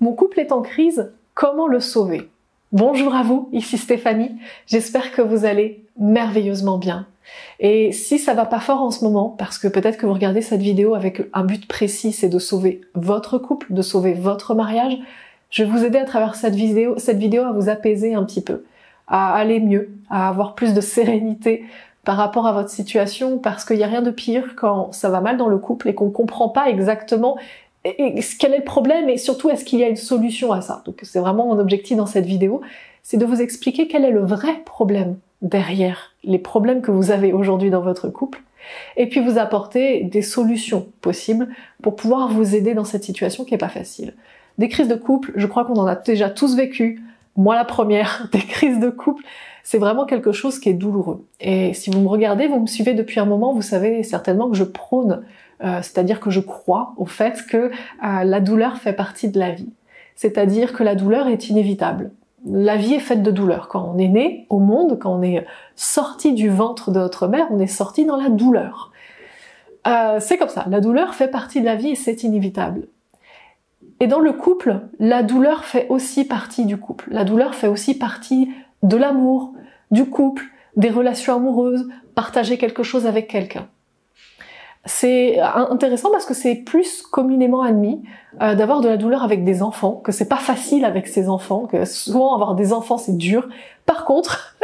Mon couple est en crise, comment le sauver? Bonjour à vous, ici Stéphanie, j'espère que vous allez merveilleusement bien. Et si ça va pas fort en ce moment, parce que peut-être que vous regardez cette vidéo avec un but précis, c'est de sauver votre couple, de sauver votre mariage, je vais vous aider à travers cette vidéo à vous apaiser un petit peu, à aller mieux, à avoir plus de sérénité par rapport à votre situation, parce qu'il n'y a rien de pire quand ça va mal dans le couple et qu'on comprend pas exactement quel est le problème et surtout est-ce qu'il y a une solution à ça. Donc c'est vraiment mon objectif dans cette vidéo, c'est de vous expliquer quel est le vrai problème derrière les problèmes que vous avez aujourd'hui dans votre couple et puis vous apporter des solutions possibles pour pouvoir vous aider dans cette situation qui est pas facile. Des crises de couple, je crois qu'on en a déjà tous vécu, moi la première, des crises de couple, c'est vraiment quelque chose qui est douloureux. Et si vous me regardez, vous me suivez depuis un moment, vous savez certainement que je prône, c'est-à-dire que je crois au fait que la douleur fait partie de la vie. C'est-à-dire que la douleur est inévitable. La vie est faite de douleur. Quand on est né au monde, quand on est sorti du ventre de notre mère, on est sorti dans la douleur. C'est comme ça, la douleur fait partie de la vie et c'est inévitable. Et dans le couple, la douleur fait aussi partie du couple. La douleur fait aussi partie de l'amour, du couple, des relations amoureuses, partager quelque chose avec quelqu'un. C'est intéressant parce que c'est plus communément admis d'avoir de la douleur avec des enfants, que c'est pas facile avec ses enfants, que souvent avoir des enfants c'est dur. Par contre,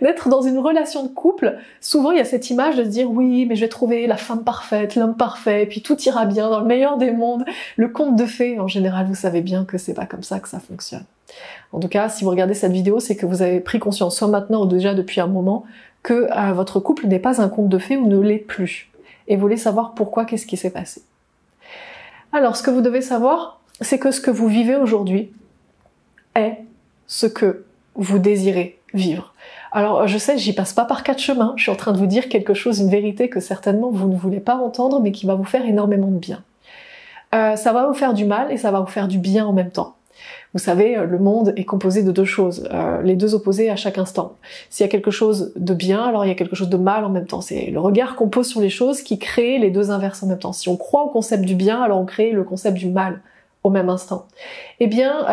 d'être dans une relation de couple, souvent il y a cette image de se dire oui mais je vais trouver la femme parfaite, l'homme parfait, et puis tout ira bien dans le meilleur des mondes, le conte de fées. En général vous savez bien que c'est pas comme ça que ça fonctionne. En tout cas si vous regardez cette vidéo c'est que vous avez pris conscience, soit maintenant ou déjà depuis un moment, que votre couple n'est pas un conte de fées ou ne l'est plus. Et vous voulez savoir pourquoi, qu'est-ce qui s'est passé. Alors, ce que vous devez savoir, c'est que ce que vous vivez aujourd'hui est ce que vous désirez vivre. Alors, je sais, j'y passe pas par quatre chemins, je suis en train de vous dire quelque chose, une vérité que certainement vous ne voulez pas entendre, mais qui va vous faire énormément de bien. Ça va vous faire du mal et ça va vous faire du bien en même temps. Vous savez, le monde est composé de deux choses, les deux opposés à chaque instant. S'il y a quelque chose de bien, alors il y a quelque chose de mal en même temps. C'est le regard qu'on pose sur les choses qui crée les deux inverses en même temps. Si on croit au concept du bien, alors on crée le concept du mal au même instant. Eh bien,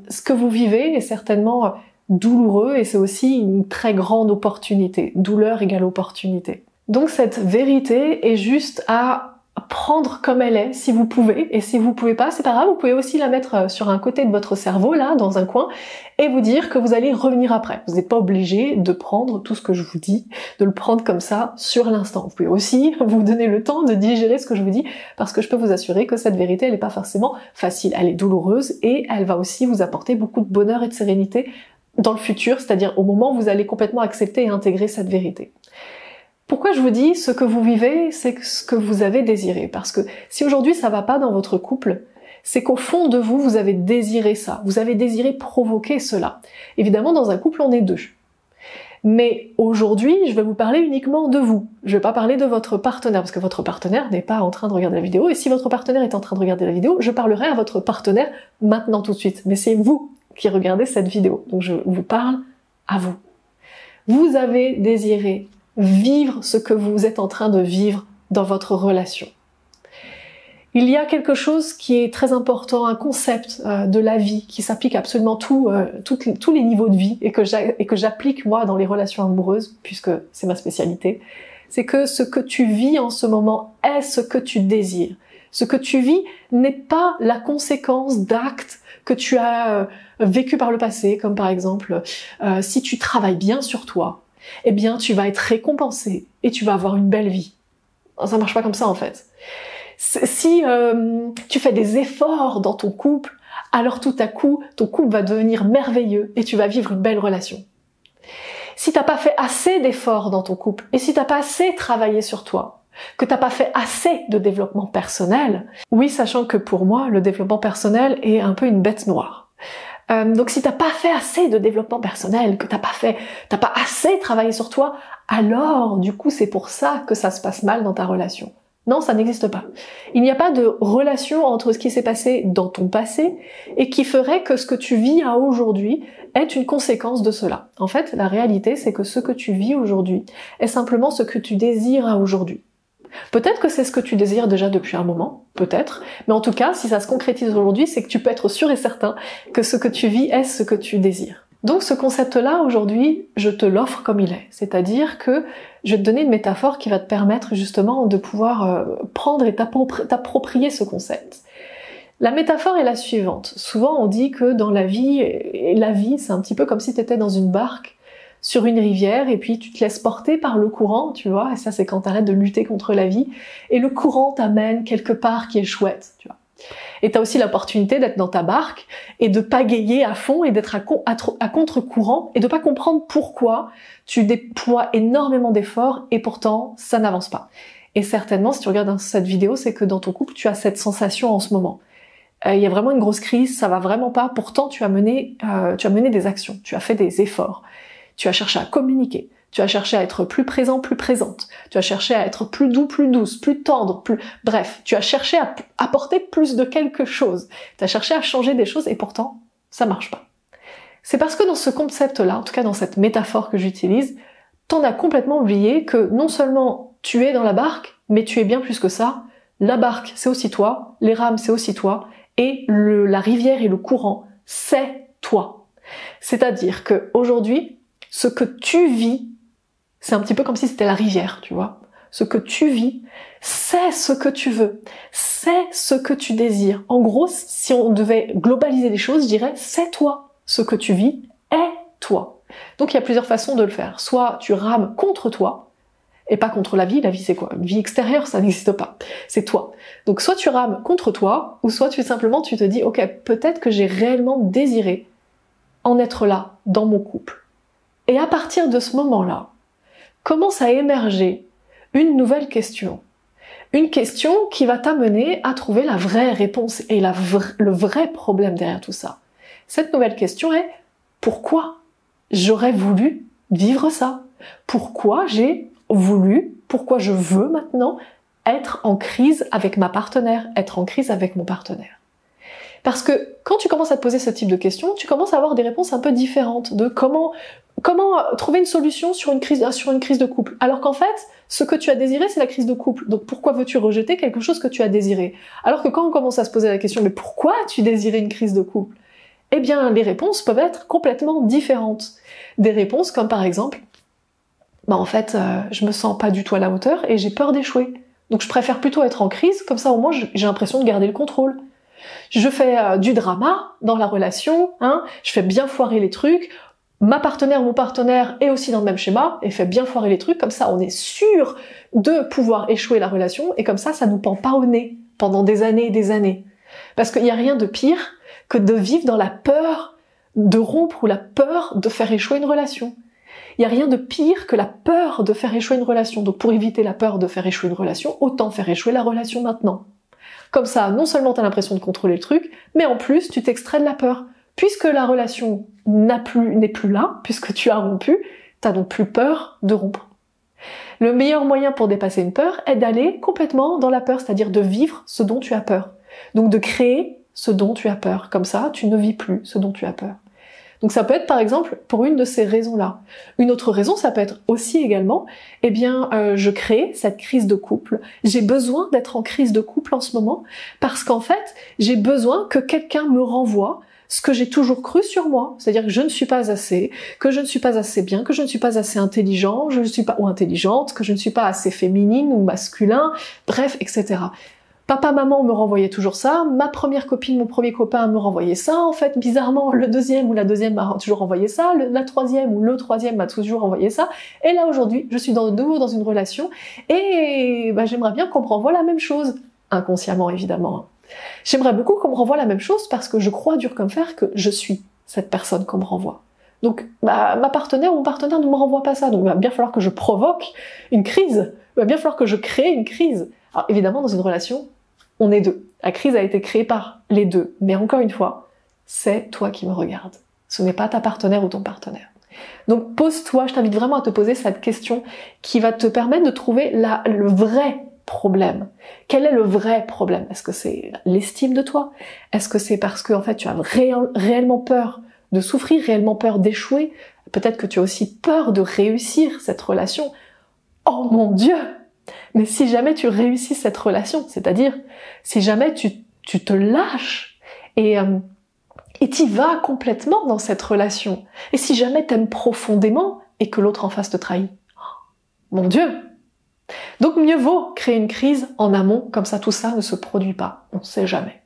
ce que vous vivez est certainement douloureux et c'est aussi une très grande opportunité. Douleur égale opportunité. Donc cette vérité est juste à prendre comme elle est, si vous pouvez, et si vous pouvez pas, c'est pas grave, vous pouvez aussi la mettre sur un côté de votre cerveau, là, dans un coin, et vous dire que vous allez revenir après. Vous n'êtes pas obligé de prendre tout ce que je vous dis, de le prendre comme ça, sur l'instant. Vous pouvez aussi vous donner le temps de digérer ce que je vous dis, parce que je peux vous assurer que cette vérité, elle n'est pas forcément facile, elle est douloureuse, et elle va aussi vous apporter beaucoup de bonheur et de sérénité dans le futur, c'est-à-dire au moment où vous allez complètement accepter et intégrer cette vérité. Pourquoi je vous dis ce que vous vivez, c'est ce que vous avez désiré? Parce que si aujourd'hui ça va pas dans votre couple, c'est qu'au fond de vous, vous avez désiré ça. Vous avez désiré provoquer cela. Évidemment, dans un couple, on est deux. Mais aujourd'hui, je vais vous parler uniquement de vous. Je vais pas parler de votre partenaire, parce que votre partenaire n'est pas en train de regarder la vidéo. Et si votre partenaire est en train de regarder la vidéo, je parlerai à votre partenaire maintenant tout de suite. Mais c'est vous qui regardez cette vidéo. Donc je vous parle à vous. Vous avez désiré vivre ce que vous êtes en train de vivre dans votre relation. Il y a quelque chose qui est très important, un concept de la vie qui s'applique à absolument tous les niveaux de vie et que j'applique moi dans les relations amoureuses, puisque c'est ma spécialité, c'est que ce que tu vis en ce moment est ce que tu désires. Ce que tu vis n'est pas la conséquence d'actes que tu as vécu par le passé, comme par exemple, si tu travailles bien sur toi, eh bien tu vas être récompensé et tu vas avoir une belle vie. Ça marche pas comme ça en fait. Si tu fais des efforts dans ton couple, alors tout à coup, ton couple va devenir merveilleux et tu vas vivre une belle relation. Si t'as pas fait assez d'efforts dans ton couple et si t'as pas assez travaillé sur toi, que t'as pas fait assez de développement personnel, oui, sachant que pour moi, le développement personnel est un peu une bête noire. Donc si t'as pas fait assez de développement personnel, que t'as pas assez travaillé sur toi, alors du coup c'est pour ça que ça se passe mal dans ta relation. Non, ça n'existe pas. Il n'y a pas de relation entre ce qui s'est passé dans ton passé et qui ferait que ce que tu vis à aujourd'hui est une conséquence de cela. En fait, la réalité c'est que ce que tu vis aujourd'hui est simplement ce que tu désires à aujourd'hui. Peut-être que c'est ce que tu désires déjà depuis un moment, peut-être, mais en tout cas, si ça se concrétise aujourd'hui, c'est que tu peux être sûr et certain que ce que tu vis est ce que tu désires. Donc ce concept-là, aujourd'hui, je te l'offre comme il est. C'est-à-dire que je vais te donner une métaphore qui va te permettre justement de pouvoir prendre et t'approprier ce concept. La métaphore est la suivante. Souvent on dit que dans la vie c'est un petit peu comme si tu étais dans une barque sur une rivière et puis tu te laisses porter par le courant, tu vois, et ça c'est quand tu arrêtes de lutter contre la vie, et le courant t'amène quelque part qui est chouette, tu vois. Et tu as aussi l'opportunité d'être dans ta barque et de pagayer à fond et d'être à contre-courant et de pas comprendre pourquoi tu déploies énormément d'efforts et pourtant ça n'avance pas. Et certainement, si tu regardes cette vidéo, c'est que dans ton couple, tu as cette sensation en ce moment. Il y a vraiment une grosse crise, ça va vraiment pas, pourtant tu as mené des actions, tu as fait des efforts, tu as cherché à communiquer, tu as cherché à être plus présent, plus présente, tu as cherché à être plus doux, plus douce, plus tendre, bref, tu as cherché à apporter plus de quelque chose, tu as cherché à changer des choses et pourtant ça marche pas. C'est parce que dans ce concept-là, en tout cas dans cette métaphore que j'utilise, t'en as complètement oublié que non seulement tu es dans la barque, mais tu es bien plus que ça. La barque, c'est aussi toi, les rames, c'est aussi toi, et la rivière et le courant, c'est toi. C'est-à-dire que aujourd'hui, ce que tu vis, c'est un petit peu comme si c'était la rivière, tu vois. Ce que tu vis, c'est ce que tu veux, c'est ce que tu désires. En gros, si on devait globaliser les choses, je dirais, c'est toi. Ce que tu vis est toi. Donc il y a plusieurs façons de le faire. Soit tu rames contre toi, et pas contre la vie c'est quoi? Une vie extérieure, ça n'existe pas. C'est toi. Donc soit tu rames contre toi, ou soit tu te dis, ok, peut-être que j'ai réellement désiré en être là, dans mon couple. Et à partir de ce moment-là, commence à émerger une nouvelle question. Une question qui va t'amener à trouver la vraie réponse et le vrai problème derrière tout ça. Cette nouvelle question est, pourquoi j'aurais voulu vivre ça? Pourquoi pourquoi je veux maintenant être en crise avec ma partenaire, être en crise avec mon partenaire? Parce que quand tu commences à te poser ce type de questions, tu commences à avoir des réponses un peu différentes de comment trouver une solution sur une crise de couple. Alors qu'en fait, ce que tu as désiré, c'est la crise de couple. Donc pourquoi veux-tu rejeter quelque chose que tu as désiré? Alors que quand on commence à se poser la question, mais pourquoi as-tu désiré une crise de couple? Eh bien, les réponses peuvent être complètement différentes. Des réponses comme par exemple, en fait, je me sens pas du tout à la hauteur et j'ai peur d'échouer. Donc je préfère plutôt être en crise, comme ça au moins j'ai l'impression de garder le contrôle. Je fais du drama dans la relation, je fais bien foirer les trucs, ma partenaire ou mon partenaire est aussi dans le même schéma et fait bien foirer les trucs, comme ça on est sûr de pouvoir échouer la relation et comme ça nous pend pas au nez pendant des années et des années. Parce qu'il n'y a rien de pire que de vivre dans la peur de rompre ou la peur de faire échouer une relation. Il n'y a rien de pire que la peur de faire échouer une relation. Donc pour éviter la peur de faire échouer une relation, autant faire échouer la relation maintenant. Comme ça, non seulement tu as l'impression de contrôler le truc, mais en plus tu t'extrais de la peur. Puisque la relation n'est plus là, puisque tu as rompu, tu n'as donc plus peur de rompre. Le meilleur moyen pour dépasser une peur est d'aller complètement dans la peur, c'est-à-dire de vivre ce dont tu as peur. Donc de créer ce dont tu as peur. Comme ça, tu ne vis plus ce dont tu as peur. Donc ça peut être par exemple pour une de ces raisons-là. Une autre raison, ça peut être aussi également, je crée cette crise de couple. J'ai besoin d'être en crise de couple en ce moment parce qu'en fait, j'ai besoin que quelqu'un me renvoie ce que j'ai toujours cru sur moi, c'est-à-dire que je ne suis pas assez, que je ne suis pas assez bien, que je ne suis pas assez intelligent, ou intelligente, que je ne suis pas assez féminine ou masculin, bref, etc. Papa, maman me renvoyait toujours ça, ma première copine, mon premier copain me renvoyait ça, en fait, bizarrement, le deuxième ou la deuxième m'a toujours renvoyé ça, la troisième ou le troisième m'a toujours renvoyé ça, et là aujourd'hui, je suis de nouveau dans une relation, et j'aimerais bien qu'on me renvoie la même chose, inconsciemment évidemment. J'aimerais beaucoup qu'on me renvoie la même chose parce que je crois dur comme fer que je suis cette personne qu'on me renvoie. Donc ma partenaire ou mon partenaire ne me renvoie pas ça, donc il va bien falloir que je provoque une crise, il va bien falloir que je crée une crise. Alors évidemment, dans une relation, on est deux. La crise a été créée par les deux. Mais encore une fois, c'est toi qui me regardes. Ce n'est pas ta partenaire ou ton partenaire. Donc pose-toi, je t'invite vraiment à te poser cette question qui va te permettre de trouver le vrai problème. Quel est le vrai problème? Est-ce que c'est l'estime de toi? Est-ce que c'est parce que en fait tu as réellement peur de souffrir, réellement peur d'échouer? Peut-être que tu as aussi peur de réussir cette relation. Oh mon Dieu! Mais si jamais tu réussis cette relation, c'est-à-dire si jamais tu te lâches et t'y vas complètement dans cette relation, et si jamais t'aimes profondément et que l'autre en face te trahit, mon Dieu! Donc mieux vaut créer une crise en amont, comme ça tout ça ne se produit pas, on ne sait jamais.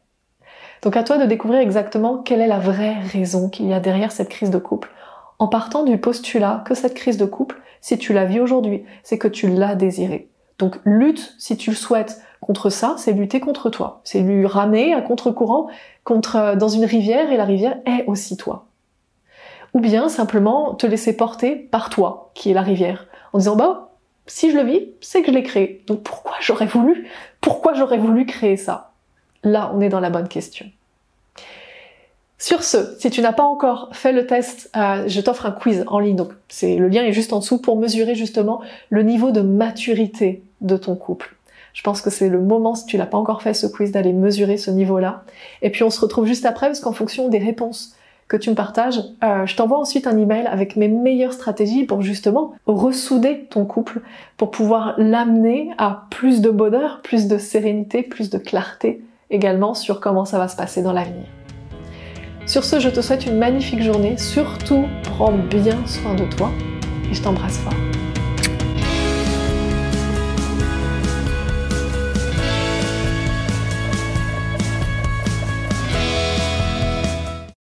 Donc à toi de découvrir exactement quelle est la vraie raison qu'il y a derrière cette crise de couple, en partant du postulat que cette crise de couple, si tu la vis aujourd'hui, c'est que tu l'as désirée. Donc lutte, si tu le souhaites, contre ça, c'est lutter contre toi. C'est lui ramer à contre-courant dans une rivière, et la rivière est aussi toi. Ou bien simplement te laisser porter par toi, qui est la rivière, en disant bah si je le vis, c'est que je l'ai créé. Donc pourquoi j'aurais voulu créer ça? Là, on est dans la bonne question. Sur ce, si tu n'as pas encore fait le test, je t'offre un quiz en ligne. Donc le lien est juste en dessous pour mesurer justement le niveau de maturité de ton couple. Je pense que c'est le moment, si tu l'as pas encore fait ce quiz, d'aller mesurer ce niveau-là. Et puis on se retrouve juste après, parce qu'en fonction des réponses que tu me partages, je t'envoie ensuite un email avec mes meilleures stratégies pour justement ressouder ton couple, pour pouvoir l'amener à plus de bonheur, plus de sérénité, plus de clarté également sur comment ça va se passer dans l'avenir. Sur ce, je te souhaite une magnifique journée. Surtout, prends bien soin de toi et je t'embrasse fort.